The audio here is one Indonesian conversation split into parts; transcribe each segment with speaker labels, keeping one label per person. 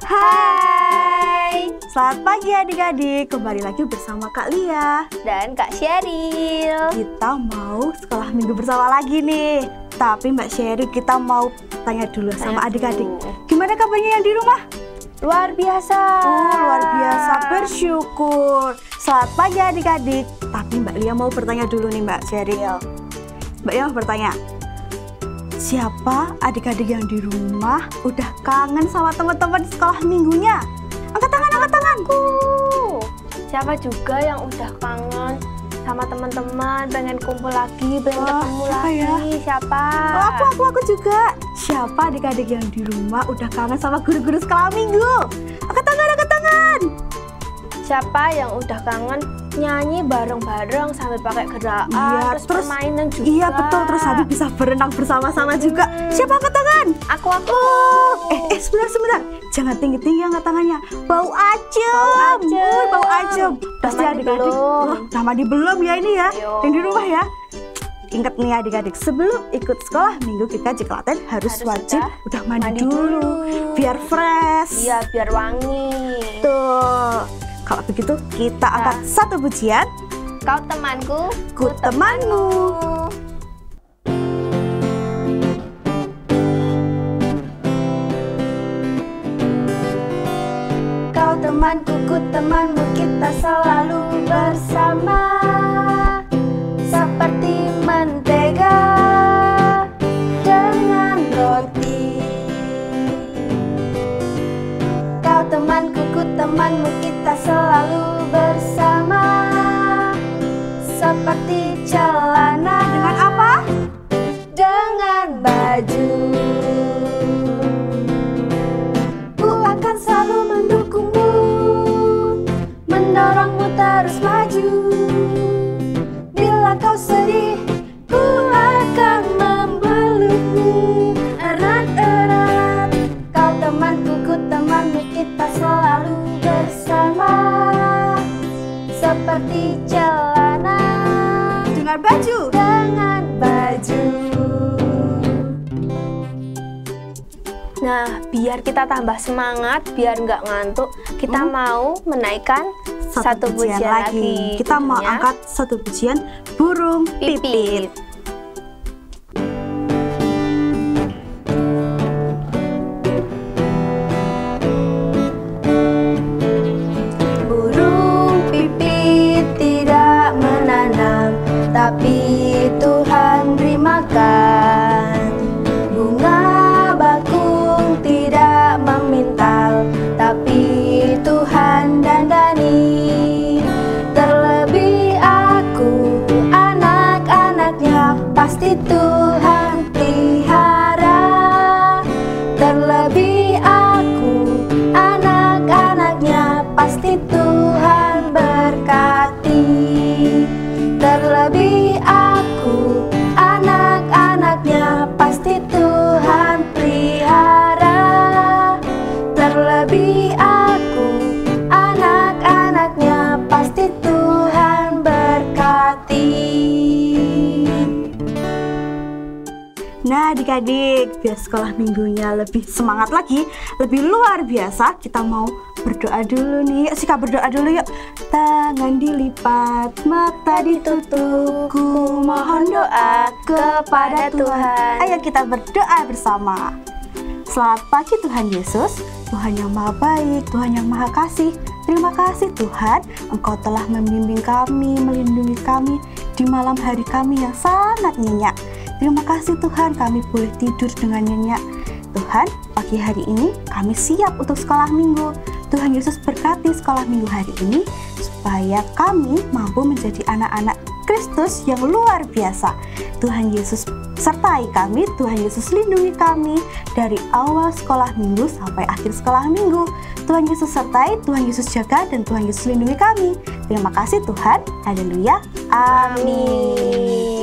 Speaker 1: Hai,
Speaker 2: Selamat pagi adik-adik, kembali lagi bersama Kak Lia
Speaker 1: dan Kak Sheryl.
Speaker 2: Kita mau sekolah minggu bersama lagi nih. Tapi Mbak Sheryl, kita mau tanya dulu sama adik-adik, gimana kabarnya yang di rumah?
Speaker 1: Luar biasa.
Speaker 2: Oh, luar biasa, bersyukur. Selamat pagi adik-adik. Tapi Mbak Lia mau bertanya dulu nih Mbak Sheryl. Mbak Lia mau bertanya, siapa adik-adik yang di rumah udah kangen sama teman-teman di sekolah minggunya? Angkat tangan, angkat tangan.
Speaker 1: Siapa juga yang udah kangen sama teman-teman, pengen kumpul lagi, pengen ketemu
Speaker 2: siapa
Speaker 1: lagi?
Speaker 2: ya?
Speaker 1: Siapa?
Speaker 2: Oh, aku juga. Siapa adik-adik yang di rumah udah kangen sama guru-guru sekolah minggu? Angkat tangan, angkat tangan.
Speaker 1: Siapa yang udah kangen nyanyi bareng-bareng sambil pakai gerakan,
Speaker 2: Iya,
Speaker 1: terus permainan juga?
Speaker 2: Iya betul, terus habis bisa berenang bersama-sama juga. Siapa angkat tangan?
Speaker 1: Aku.
Speaker 2: Sebentar. Jangan tinggi-tinggi angkat tangannya. Bau acem. Bau acem. Pasti
Speaker 1: Udah mandi
Speaker 2: adik-adik.
Speaker 1: belum?
Speaker 2: Nah, mandi belum ya ini ya?
Speaker 1: Ayo.
Speaker 2: Yang di rumah ya. Ingat nih adik-adik, sebelum ikut sekolah minggu kita Ciklaten harus wajib udah mandi dulu. Biar fresh.
Speaker 1: Iya, biar wangi.
Speaker 2: Tuh. Kalau begitu kita angkat satu pujian.
Speaker 1: Kau temanku,
Speaker 2: Ku temanmu.
Speaker 1: Kau temanku, ku temanmu, kita selalu bersama. Seperti mentega dengan roti. Kau temanku, ku temanmu, kita selalu bersama. Seperti celana.
Speaker 2: Dengan apa?
Speaker 1: Dengan baju. Ku akan selalu mendukungmu, mendorongmu terus maju. Bila kau sedih, ku akan memelukmu erat-erat. Kau temanku, ku temanmu, kita selalu bersama. Seperti celana
Speaker 2: Dengan baju.
Speaker 1: dengan baju. Nah, biar kita tambah semangat, biar nggak ngantuk, kita mau menaikkan satu pujian lagi.
Speaker 2: Kita mau
Speaker 1: Judulnya
Speaker 2: angkat satu pujian burung pipit.
Speaker 1: Burung pipit tidak menanam, tapi Tuhan beri makan. Bunga bakung tidak memintal, tapi Tuhan dandani. Terlebih aku, anak-anaknya, pasti Tuhan pelihara. Terlebih aku, anak-anaknya, pasti Tuhan berkati. Terlebih aku, anak-anaknya, pasti Tuhan pelihara. Terlebih aku, anak-anaknya, pasti Tuhan berkati.
Speaker 2: Nah adik-adik, biar sekolah minggunya lebih semangat lagi, lebih luar biasa, kita mau berdoa dulu nih. Yuk Sika, berdoa dulu yuk. Tangan dilipat, mata ditutup, ku mohon doa kepada Tuhan. Ayo kita berdoa bersama. Selamat pagi Tuhan Yesus, Tuhan yang maha baik, Tuhan yang maha kasih. Terima kasih Tuhan, Engkau telah membimbing kami, melindungi kami di malam hari kami yang sangat nyenyak. Terima kasih Tuhan, kami boleh tidur dengan nyenyak. Tuhan, pagi hari ini kami siap untuk sekolah minggu. Tuhan Yesus berkati sekolah minggu hari ini, supaya kami mampu menjadi anak-anak Kristus yang luar biasa. Tuhan Yesus sertai kami, Tuhan Yesus lindungi kami dari awal sekolah minggu sampai akhir sekolah minggu. Tuhan Yesus sertai, Tuhan Yesus jaga, dan Tuhan Yesus lindungi kami. Terima kasih Tuhan. Haleluya. Amin.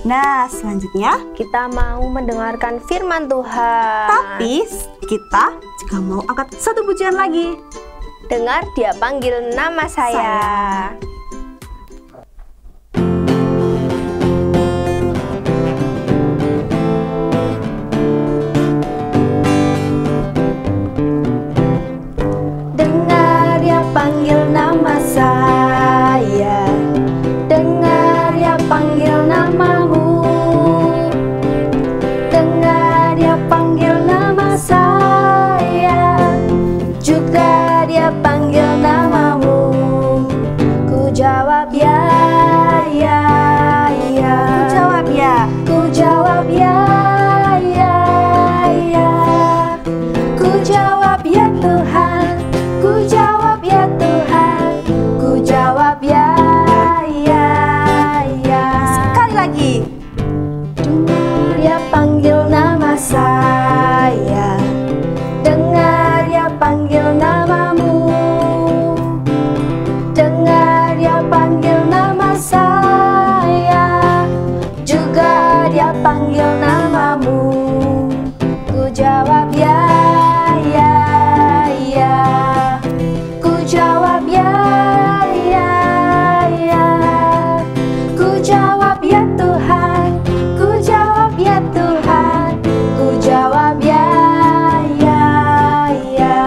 Speaker 2: Nah, selanjutnya
Speaker 1: Kita mau mendengarkan firman Tuhan.
Speaker 2: tapi kita juga mau angkat satu pujian lagi.
Speaker 1: Dengar, Dia panggil nama saya. jawab ya, ya, ya. Ku jawab ya, ya, ya. Ku jawab ya Tuhan, ku jawab ya Tuhan, ku jawab ya, ya, ya.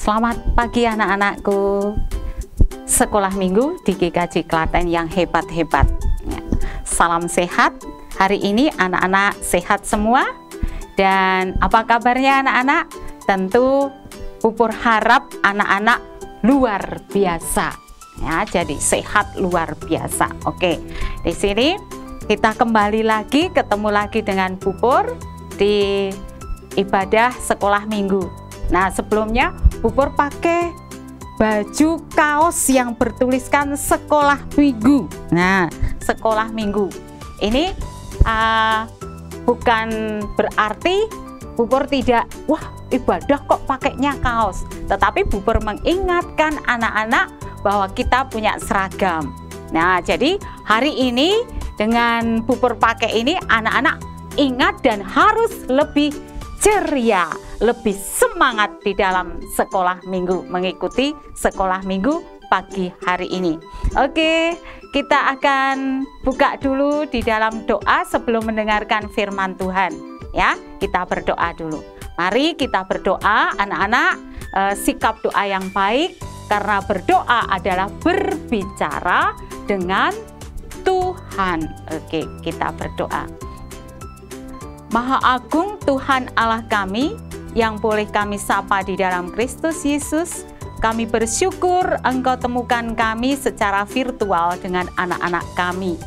Speaker 3: Selamat pagi anak-anakku. Sekolah minggu di GKJ Klaten yang hebat-hebat. Salam sehat. Hari ini anak-anak sehat semua. Dan apa kabarnya anak-anak? Tentu Pupur harap anak-anak luar biasa. Ya, jadi sehat luar biasa. Oke. Di sini kita kembali lagi, ketemu lagi dengan Pupur di ibadah sekolah minggu. Nah, sebelumnya Pupur pakai baju kaos yang bertuliskan sekolah minggu. Nah, sekolah minggu ini bukan berarti Pupur tidak, wah ibadah kok pakainya kaos. Tetapi Pupur mengingatkan anak-anak bahwa kita punya seragam. Nah, jadi hari ini dengan Pupur pakai ini, anak-anak ingat dan harus lebih ceria, lebih semangat di dalam sekolah minggu, mengikuti sekolah minggu pagi hari ini. Oke, kita akan buka dulu di dalam doa sebelum mendengarkan firman Tuhan. Ya, kita berdoa dulu. Mari kita berdoa, anak-anak, sikap doa yang baik, karena berdoa adalah berbicara dengan Tuhan. Oke, kita berdoa. Maha Agung Tuhan Allah kami, yang boleh kami sapa di dalam Kristus Yesus, kami bersyukur Engkau temukan kami secara virtual dengan anak-anak kami.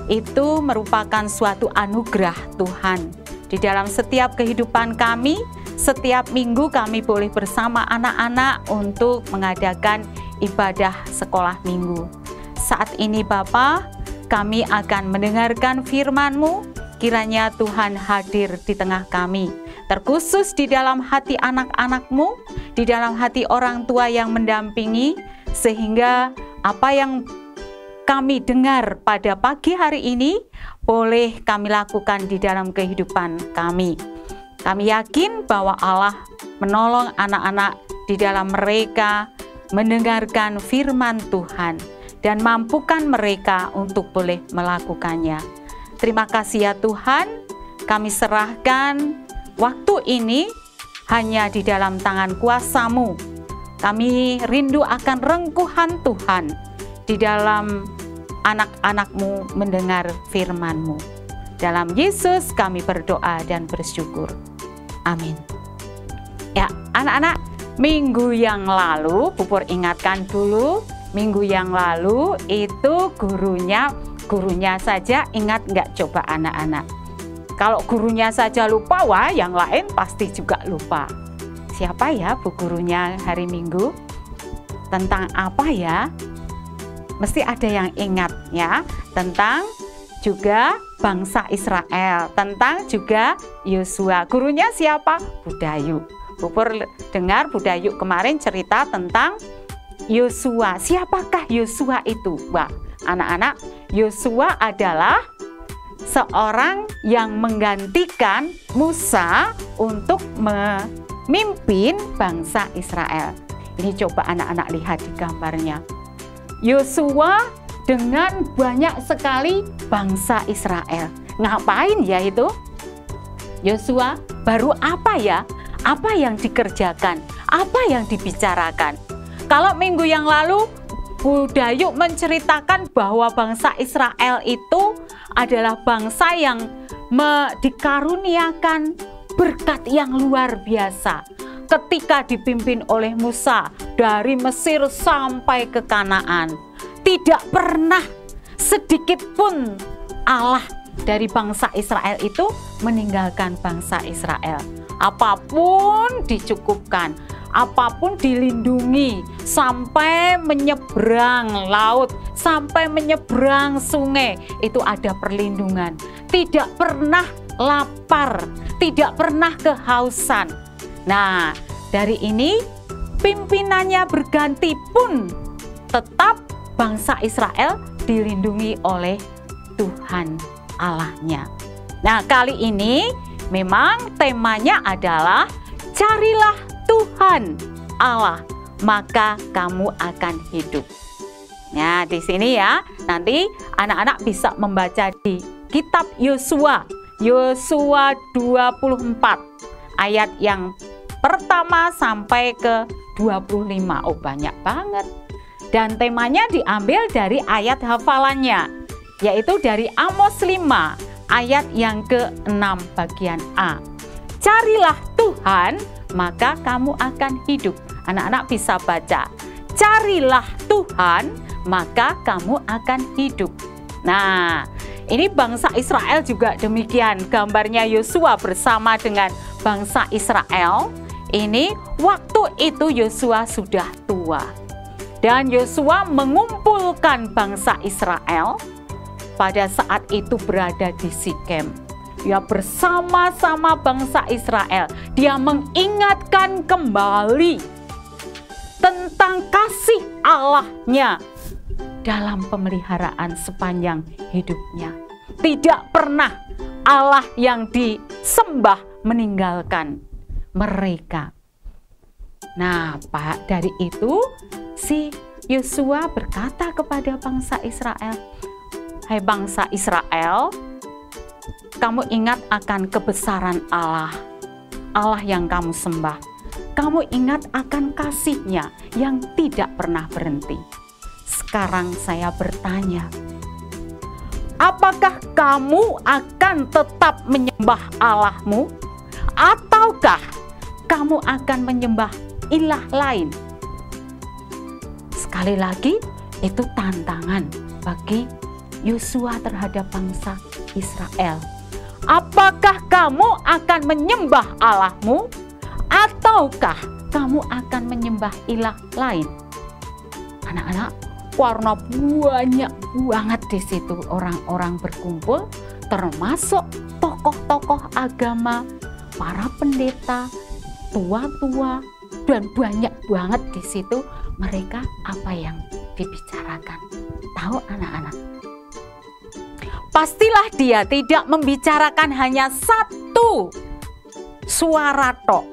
Speaker 3: Itu merupakan suatu anugerah Tuhan. Di dalam setiap kehidupan kami, setiap minggu kami boleh bersama anak-anak untuk mengadakan ibadah sekolah minggu. Saat ini Bapa, kami akan mendengarkan firman-Mu. Kiranya Tuhan hadir di tengah kami, terkhusus di dalam hati anak-anak-Mu, di dalam hati orang tua yang mendampingi, sehingga apa yang kami dengar pada pagi hari ini boleh kami lakukan di dalam kehidupan kami. Kami yakin bahwa Allah menolong anak-anak di dalam mereka mendengarkan firman Tuhan dan mampukan mereka untuk boleh melakukannya. Terima kasih ya Tuhan, kami serahkan waktu ini hanya di dalam tangan kuasa-Mu. Kami rindu akan rengkuhan Tuhan di dalam anak-anak-Mu mendengar firman-Mu. Dalam Yesus kami berdoa dan bersyukur. Amin. Ya, anak-anak, minggu yang lalu, Pupur ingatkan dulu, minggu yang lalu itu gurunya saja ingat nggak, coba anak-anak. Kalau gurunya saja lupa, wah yang lain pasti juga lupa. Siapa ya bu gurunya hari Minggu? Tentang apa ya? Mesti ada yang ingat ya. Tentang juga bangsa Israel. Tentang juga Yosua. Gurunya siapa? Budayu. Pupur dengar Budayu kemarin cerita tentang Yosua. Siapakah Yosua itu? Wah, anak-anak, Yosua adalah seorang yang menggantikan Musa untuk memimpin bangsa Israel. Ini coba anak-anak lihat di gambarnya. Yosua dengan banyak sekali bangsa Israel. Ngapain ya itu? Yosua baru apa ya? Apa yang dikerjakan? Apa yang dibicarakan? Kalau minggu yang lalu Budayu menceritakan bahwa bangsa Israel itu adalah bangsa yang dikaruniakan berkat yang luar biasa ketika dipimpin oleh Musa dari Mesir sampai ke Kanaan. Tidak pernah sedikit pun Allah dari bangsa Israel itu meninggalkan bangsa Israel. Apapun dicukupkan, apapun dilindungi, sampai menyeberang laut, sampai menyeberang sungai, itu ada perlindungan. Tidak pernah lapar, tidak pernah kehausan. Nah, dari ini pimpinannya berganti pun tetap bangsa Israel dilindungi oleh Tuhan Allahnya. Nah, kali ini memang temanya adalah carilah Tuhan Allah, maka kamu akan hidup. Nah, di sini ya, nanti anak-anak bisa membaca di kitab Yosua, Yosua 24, ayat yang pertama sampai ke 25. Oh, banyak banget. Dan temanya diambil dari ayat hafalannya, yaitu dari Amos 5, ayat yang ke-6 bagian A. Carilah Tuhan, maka kamu akan hidup. Anak-anak bisa baca, carilah Tuhan, maka kamu akan hidup. Nah, ini bangsa Israel juga demikian. Gambarnya Yosua bersama dengan bangsa Israel. Ini waktu itu Yosua sudah tua. Dan Yosua mengumpulkan bangsa Israel pada saat itu berada di Sikem. Ya, bersama-sama bangsa Israel, dia mengingatkan kembali tentang kasih Allahnya dalam pemeliharaan sepanjang hidupnya. Tidak pernah Allah yang disembah meninggalkan mereka. Nah, Pak, dari itu si Yosua berkata kepada bangsa Israel, "Hai bangsa Israel, kamu ingat akan kebesaran Allah, Allah yang kamu sembah. Kamu ingat akan kasih-Nya yang tidak pernah berhenti. Sekarang saya bertanya, apakah kamu akan tetap menyembah Allahmu, ataukah kamu akan menyembah ilah lain?" Sekali lagi, itu tantangan bagi Yosua terhadap bangsa Israel. Apakah kamu akan menyembah Allahmu, ataukah kamu akan menyembah ilah lain? Anak-anak, warna banyak banget di situ orang-orang berkumpul, termasuk tokoh-tokoh agama, para pendeta, tua-tua, dan banyak banget di situ mereka apa yang dibicarakan. Tahu anak-anak? Pastilah dia tidak membicarakan hanya satu suara tok.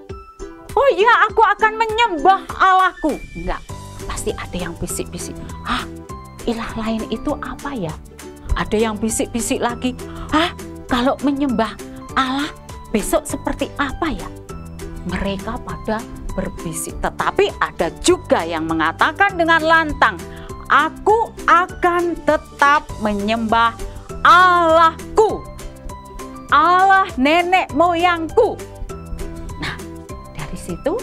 Speaker 3: Oh ya, aku akan menyembah Allahku. Enggak, pasti ada yang bisik-bisik. Hah, ilah lain itu apa ya? Ada yang bisik-bisik lagi. Hah, kalau menyembah Allah besok seperti apa ya? Mereka pada berbisik. Tetapi ada juga yang mengatakan dengan lantang, aku akan tetap menyembah Allahku, Allah nenek moyangku. Nah, dari situ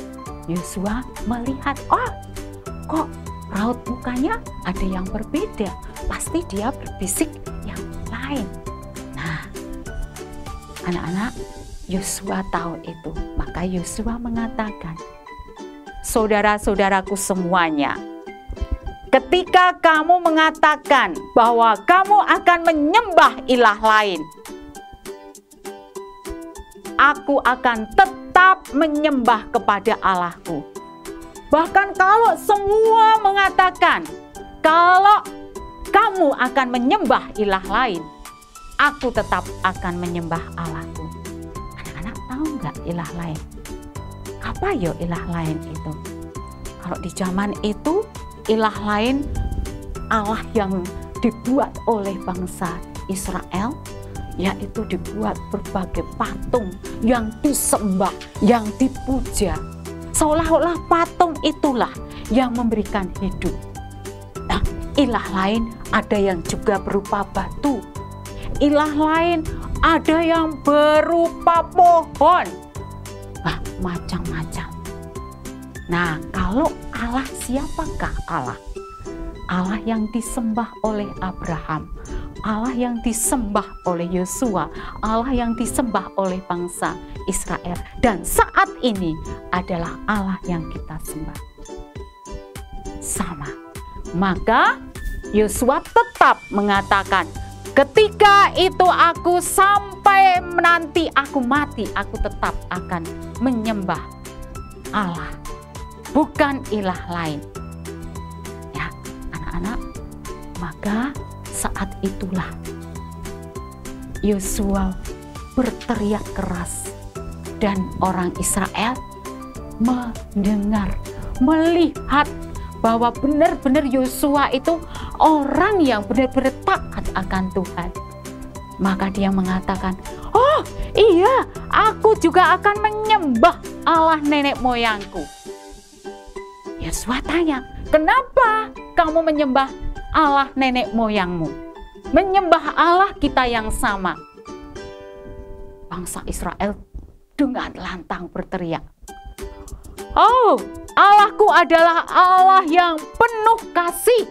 Speaker 3: Yosua melihat, oh kok raut mukanya ada yang berbeda, pasti dia berbisik yang lain. Nah, anak-anak, Yosua tahu itu, maka Yosua mengatakan, saudara-saudaraku semuanya, ketika kamu mengatakan bahwa kamu akan menyembah ilah lain, aku akan tetap menyembah kepada Allahku. Bahkan kalau semua mengatakan kalau kamu akan menyembah ilah lain, aku tetap akan menyembah Allahku. Anak-anak tahu nggak ilah lain? Apa yo ilah lain itu? Kalau di zaman itu, ilah lain Allah yang dibuat oleh bangsa Israel, yaitu dibuat berbagai patung yang disembah, yang dipuja. Seolah-olah patung itulah yang memberikan hidup. Nah, ilah lain ada yang juga berupa batu. Ilah lain ada yang berupa pohon. Nah, macam-macam. Nah, kalau Allah, siapakah Allah? Allah yang disembah oleh Abraham, Allah yang disembah oleh Yosua, Allah yang disembah oleh bangsa Israel, dan saat ini adalah Allah yang kita sembah. Sama. Maka Yosua tetap mengatakan, ketika itu aku sampai nanti aku mati, aku tetap akan menyembah Allah, bukan ilah lain. Ya, anak-anak, maka saat itulah Yosua berteriak keras dan orang Israel mendengar, melihat bahwa benar-benar Yosua itu orang yang benar-benar taat akan Tuhan. Maka dia mengatakan, oh iya, aku juga akan menyembah Allah nenek moyangku. Yosua tanya, kenapa kamu menyembah Allah nenek moyangmu? Menyembah Allah kita yang sama. Bangsa Israel dengan lantang berteriak, oh, Allahku adalah Allah yang penuh kasih,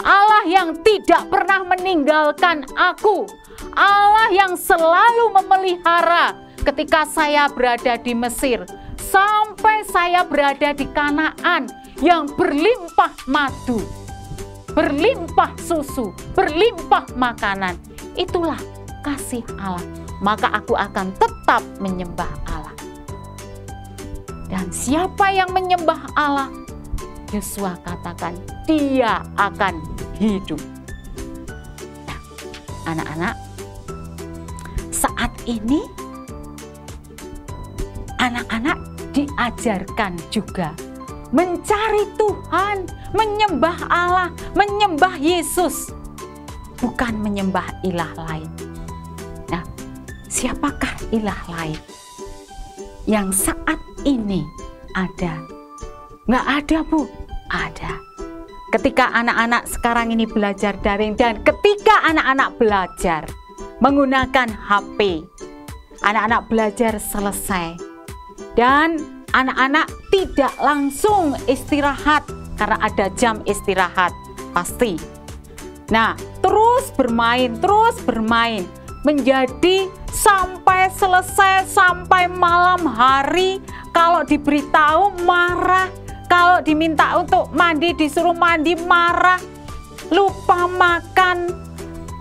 Speaker 3: Allah yang tidak pernah meninggalkan aku, Allah yang selalu memelihara ketika saya berada di Mesir, sampai saya berada di Kanaan yang berlimpah madu, berlimpah susu, berlimpah makanan. Itulah kasih Allah. Maka aku akan tetap menyembah Allah. Dan siapa yang menyembah Allah, Yosua katakan dia akan hidup. Nah, anak-anak, saat ini anak-anak diajarkan juga mencari Tuhan, menyembah Allah, menyembah Yesus, bukan menyembah ilah lain. Nah, siapakah ilah lain yang saat ini ada? Nggak ada, Bu. Ada. Ketika anak-anak sekarang ini belajar daring dan ketika anak-anak belajar menggunakan HP, anak-anak belajar selesai dan anak-anak tidak langsung istirahat karena ada jam istirahat pasti. Nah, terus bermain menjadi sampai selesai, sampai malam hari. Kalau diberitahu marah, kalau diminta untuk mandi disuruh mandi marah, lupa makan,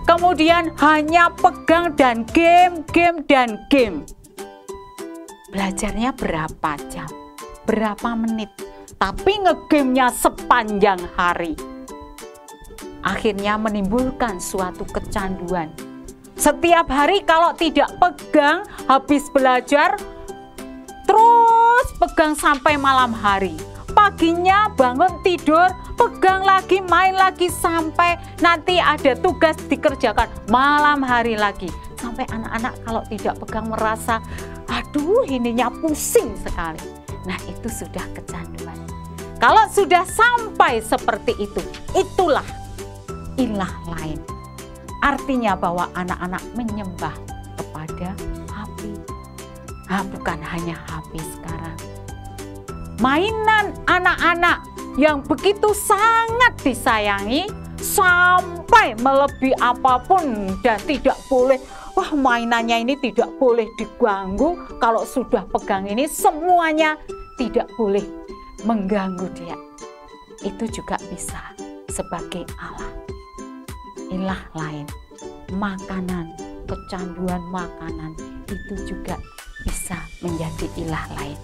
Speaker 3: kemudian hanya pegang dan game. Belajarnya berapa jam, berapa menit, tapi ngegamenya sepanjang hari. Akhirnya menimbulkan suatu kecanduan. Setiap hari kalau tidak pegang, habis belajar, terus pegang sampai malam hari. Paginya bangun tidur, pegang lagi, main lagi, sampai nanti ada tugas dikerjakan malam hari lagi. Sampai anak-anak kalau tidak pegang merasa, aduh ininya pusing sekali. Nah, itu sudah kecanduan. Kalau sudah sampai seperti itu, itulah ilah lain. Artinya bahwa anak-anak menyembah kepada HP. Bukan hanya HP sekarang. Mainan anak-anak yang begitu sangat disayangi sampai melebihi apapun dan tidak boleh, wah mainannya ini tidak boleh diganggu. Kalau sudah pegang ini semuanya tidak boleh mengganggu dia. Itu juga bisa sebagai Allah. Ilah lain, makanan, kecanduan makanan itu juga bisa menjadi ilah lain.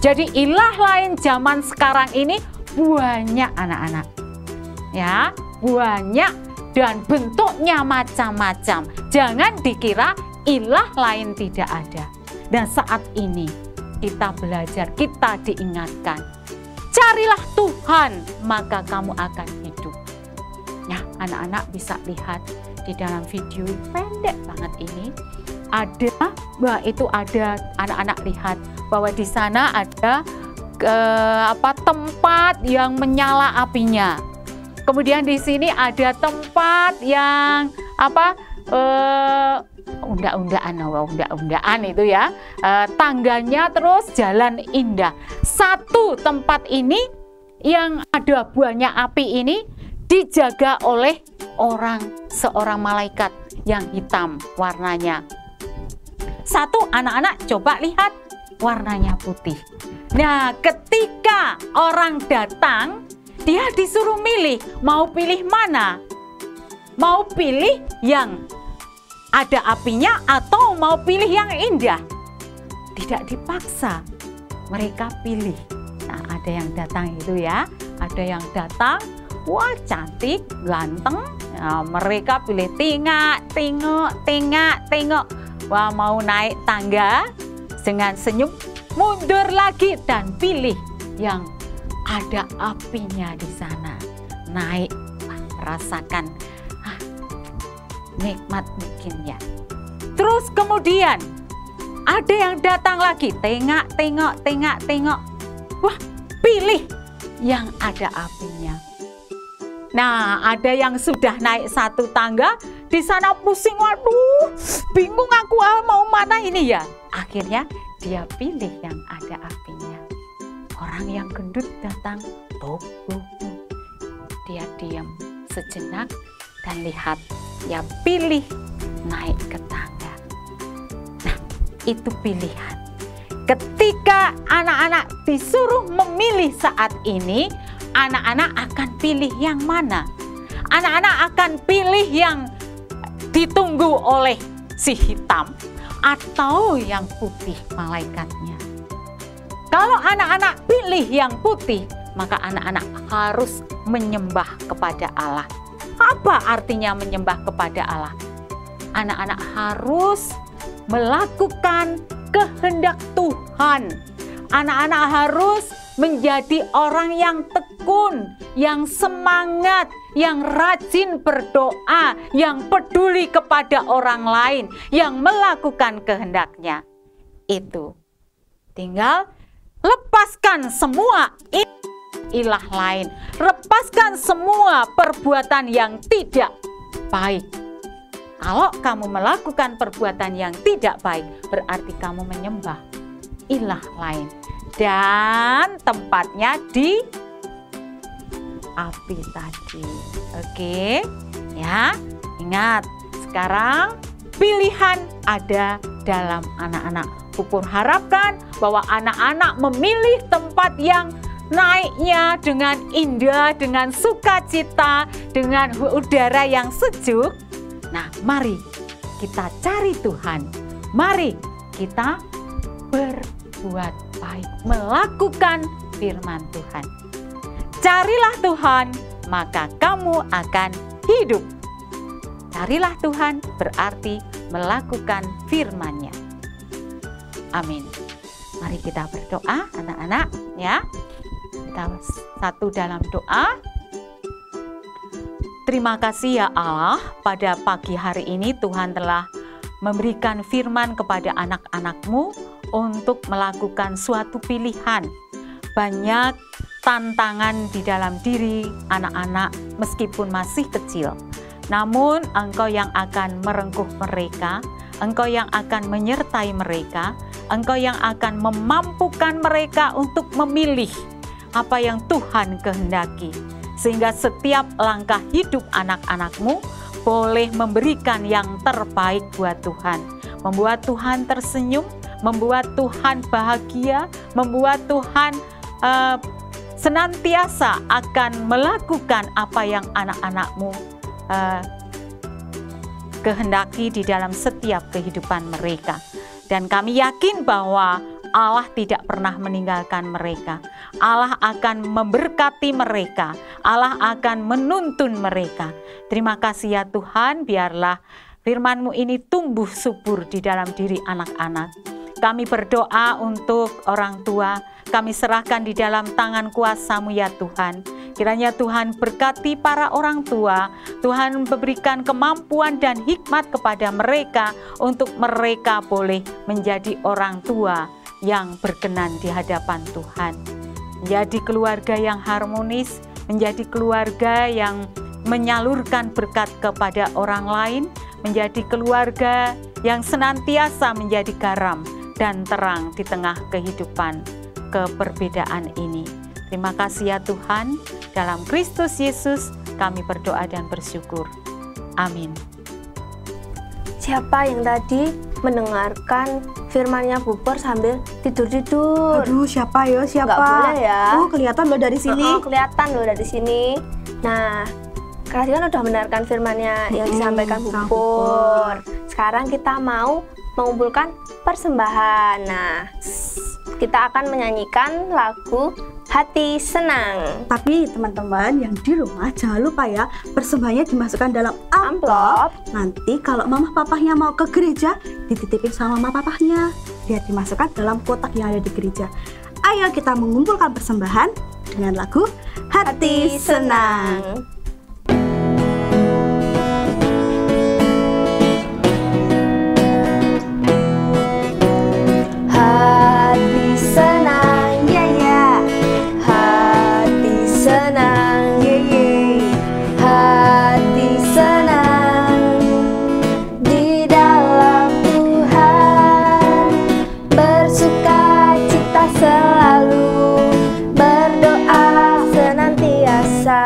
Speaker 3: Jadi ilah lain zaman sekarang ini banyak anak-anak, ya banyak dan bentuknya macam-macam. Jangan dikira ilah lain tidak ada. Dan saat ini kita belajar, kita diingatkan, carilah Tuhan maka kamu akan hidup. Nah, anak-anak bisa lihat di dalam video pendek banget ini ada, anak-anak lihat bahwa di sana ada tempat yang menyala apinya. Kemudian di sini ada tempat yang undaan itu ya, tangganya, terus jalan indah. Satu tempat ini yang ada buahnya api ini dijaga oleh seorang malaikat yang hitam warnanya. Satu, anak-anak coba lihat, warnanya putih. Nah, ketika orang datang, dia disuruh milih, mau pilih mana? Mau pilih yang ada apinya atau mau pilih yang indah? Tidak dipaksa, mereka pilih. Nah, ada yang datang itu ya, ada yang datang wah cantik, ganteng. Nah, mereka pilih tengok. Wah, mau naik tangga dengan senyum, mundur lagi dan pilih yang ada apinya di sana. Naik, rasakan nikmat mungkin ya. Terus kemudian ada yang datang lagi, tengok. Wah, pilih yang ada apinya. Nah, ada yang sudah naik satu tangga, di sana pusing, waduh, bingung aku mau mana ini ya. Akhirnya dia pilih yang ada apinya. Orang yang gendut datang, tuh. Dia diam sejenak dan lihat, dia pilih naik ke tangga. Nah, itu pilihan. Ketika anak-anak disuruh memilih saat ini, anak-anak akan pilih yang mana? Anak-anak akan pilih yang ditunggu oleh si hitam atau yang putih malaikatnya. Kalau anak-anak pilih yang putih, maka anak-anak harus menyembah kepada Allah. Apa artinya menyembah kepada Allah? Anak-anak harus melakukan kehendak Tuhan. Anak-anak harus menjadi orang yang tekun, yang semangat, yang rajin berdoa, yang peduli kepada orang lain, yang melakukan kehendaknya. Itu tinggal lepaskan semua ilah lain, lepaskan semua perbuatan yang tidak baik. Kalau kamu melakukan perbuatan yang tidak baik, berarti kamu menyembah ilah lain. Dan tempatnya di api tadi. Oke, ya. Ingat, sekarang pilihan ada dalam anak-anak. Pupur harapkan bahwa anak-anak memilih tempat yang naiknya dengan indah, dengan sukacita, dengan udara yang sejuk. Nah, mari kita cari Tuhan. Mari kita berbuat baik, melakukan firman Tuhan. Carilah Tuhan, maka kamu akan hidup. Carilah Tuhan berarti melakukan firman-Nya. Amin. Mari kita berdoa, anak-anak, ya. Kita satu dalam doa. Terima kasih ya Allah, pada pagi hari ini Tuhan telah memberikan firman kepada anak-anak-Mu untuk melakukan suatu pilihan. Banyak tantangan di dalam diri anak-anak meskipun masih kecil. Namun Engkau yang akan merengkuh mereka, Engkau yang akan menyertai mereka, Engkau yang akan memampukan mereka untuk memilih apa yang Tuhan kehendaki. Sehingga setiap langkah hidup anak-anak-Mu boleh memberikan yang terbaik buat Tuhan. Membuat Tuhan tersenyum, membuat Tuhan bahagia, membuat Tuhan senantiasa akan melakukan apa yang anak-anak-Mu kehendaki di dalam setiap kehidupan mereka. Dan kami yakin bahwa Allah tidak pernah meninggalkan mereka. Allah akan memberkati mereka. Allah akan menuntun mereka. Terima kasih ya Tuhan, biarlah firman-Mu ini tumbuh subur di dalam diri anak-anak. Kami berdoa untuk orang tua, kami serahkan di dalam tangan kuasa-Mu ya Tuhan. Kiranya Tuhan berkati para orang tua, Tuhan memberikan kemampuan dan hikmat kepada mereka untuk mereka boleh menjadi orang tua yang berkenan di hadapan Tuhan. Menjadi keluarga yang harmonis, menjadi keluarga yang menyalurkan berkat kepada orang lain, menjadi keluarga yang senantiasa menjadi garam dan terang di tengah kehidupan keperbedaan ini. Terima kasih ya Tuhan, dalam Kristus Yesus kami berdoa dan bersyukur. Amin.
Speaker 1: Siapa yang tadi mendengarkan firman-Nya Bupor sambil tidur-tidur?
Speaker 2: Aduh, siapa yo? Siapa?
Speaker 1: Nggak boleh ya.
Speaker 2: Kelihatan loh dari sini.
Speaker 1: Kelihatan loh dari sini. Nah, kalian kan udah mendengarkan firman-Nya yang disampaikan Bupor. Sekarang kita mau mengumpulkan persembahan. Nah, kita akan menyanyikan lagu hati senang.
Speaker 2: Tapi teman-teman yang di rumah jangan lupa ya, persembahannya dimasukkan dalam amplop. Nanti kalau mama papahnya mau ke gereja, dititipin sama mama papahnya, biar dimasukkan dalam kotak yang ada di gereja. Ayo kita mengumpulkan persembahan dengan lagu Hati Senang.
Speaker 1: Hati senang,
Speaker 2: Ya ya,
Speaker 1: hati senang,
Speaker 2: ye ye.
Speaker 1: hati senang di dalam Tuhan, bersuka cita selalu, berdoa senantiasa,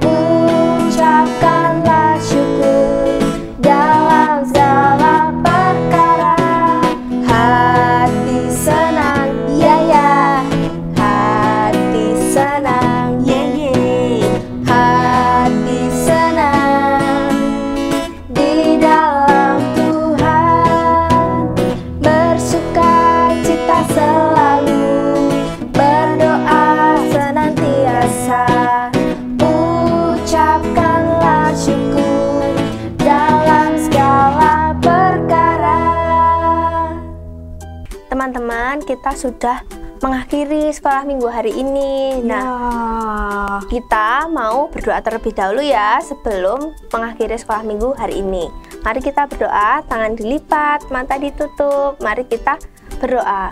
Speaker 1: ucapkanlah syukur dalam segala perkara. Hati senang, ya ya, hati senang,
Speaker 2: Ye ye.
Speaker 1: hati senang di dalam Tuhan, bersuka cita selalu, berdoa senantiasa, ucapkanlah syukur dalam segala perkara. Teman-teman, kita sudah mengakhiri sekolah minggu hari ini. Nah,
Speaker 2: Nah,
Speaker 1: kita mau berdoa terlebih dahulu ya sebelum mengakhiri sekolah minggu hari ini. Mari kita berdoa, tangan dilipat, mata ditutup. Mari kita berdoa.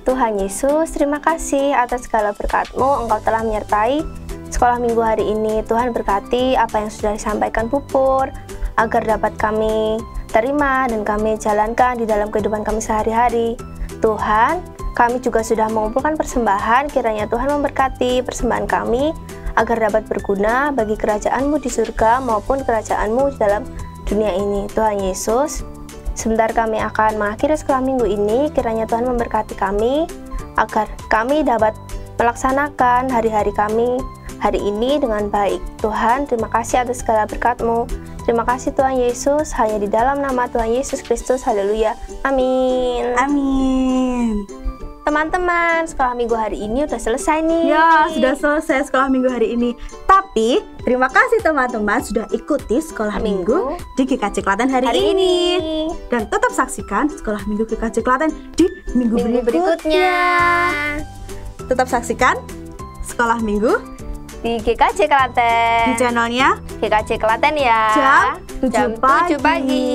Speaker 1: Tuhan Yesus, terima kasih atas segala berkat-Mu. Engkau telah menyertai sekolah minggu hari ini. Tuhan berkati apa yang sudah disampaikan Bu Pur, agar dapat kami terima dan kami jalankan di dalam kehidupan kami sehari-hari. Tuhan, kami juga sudah mengumpulkan persembahan, kiranya Tuhan memberkati persembahan kami agar dapat berguna bagi kerajaan-Mu di surga maupun kerajaan-Mu di dalam dunia ini. Tuhan Yesus, sebentar kami akan mengakhiri sekolah minggu ini, kiranya Tuhan memberkati kami agar kami dapat melaksanakan hari-hari kami hari ini dengan baik. Tuhan, terima kasih atas segala berkat-Mu. Terima kasih Tuhan Yesus, hanya di dalam nama Tuhan Yesus Kristus, haleluya, amin.
Speaker 2: amin.
Speaker 1: Teman-teman, sekolah minggu hari ini udah selesai nih.
Speaker 2: Ya, sudah selesai sekolah minggu hari ini. Tapi, terima kasih teman-teman sudah ikuti sekolah minggu di GKJ Klaten hari ini. Dan tetap saksikan sekolah minggu GKJ Klaten di minggu berikutnya. Tetap saksikan sekolah minggu
Speaker 1: Di GKJ Klaten.
Speaker 2: di channelnya
Speaker 1: GKJ Klaten ya.
Speaker 2: jam 7
Speaker 1: 7
Speaker 2: pagi.
Speaker 1: pagi.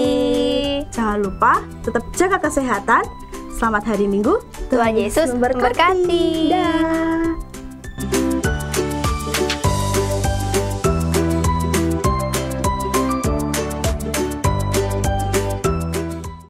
Speaker 2: Jangan lupa tetap jaga kesehatan. Selamat hari Minggu.
Speaker 1: Tuhan Yesus memberkati.
Speaker 2: Dah.